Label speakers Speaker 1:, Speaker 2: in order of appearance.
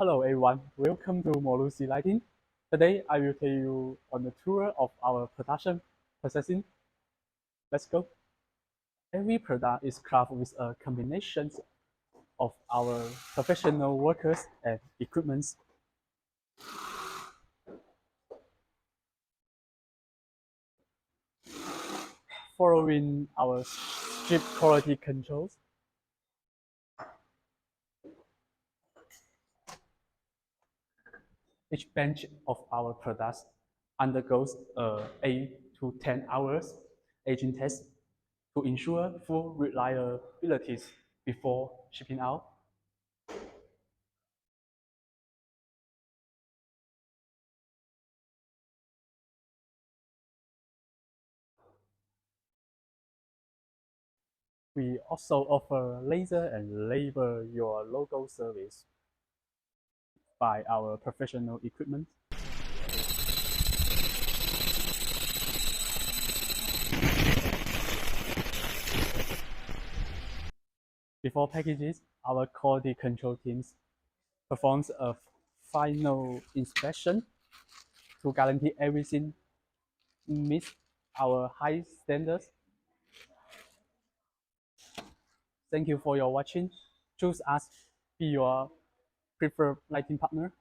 Speaker 1: Hello everyone, welcome to Molusi Lighting. Today I will take you on a tour of our production processing. Let's go. Every product is crafted with a combination of our professional workers and equipment. Following our strict quality controls, each batch of our products undergoes a 8 to 10 hours aging test to ensure full reliability before shipping out. We also offer laser and label your logo service by our professional equipment. Before packages, our quality control teams performs a final inspection to guarantee everything meets our high standards. Thank you for your watching. Choose us be your preferred lighting partner.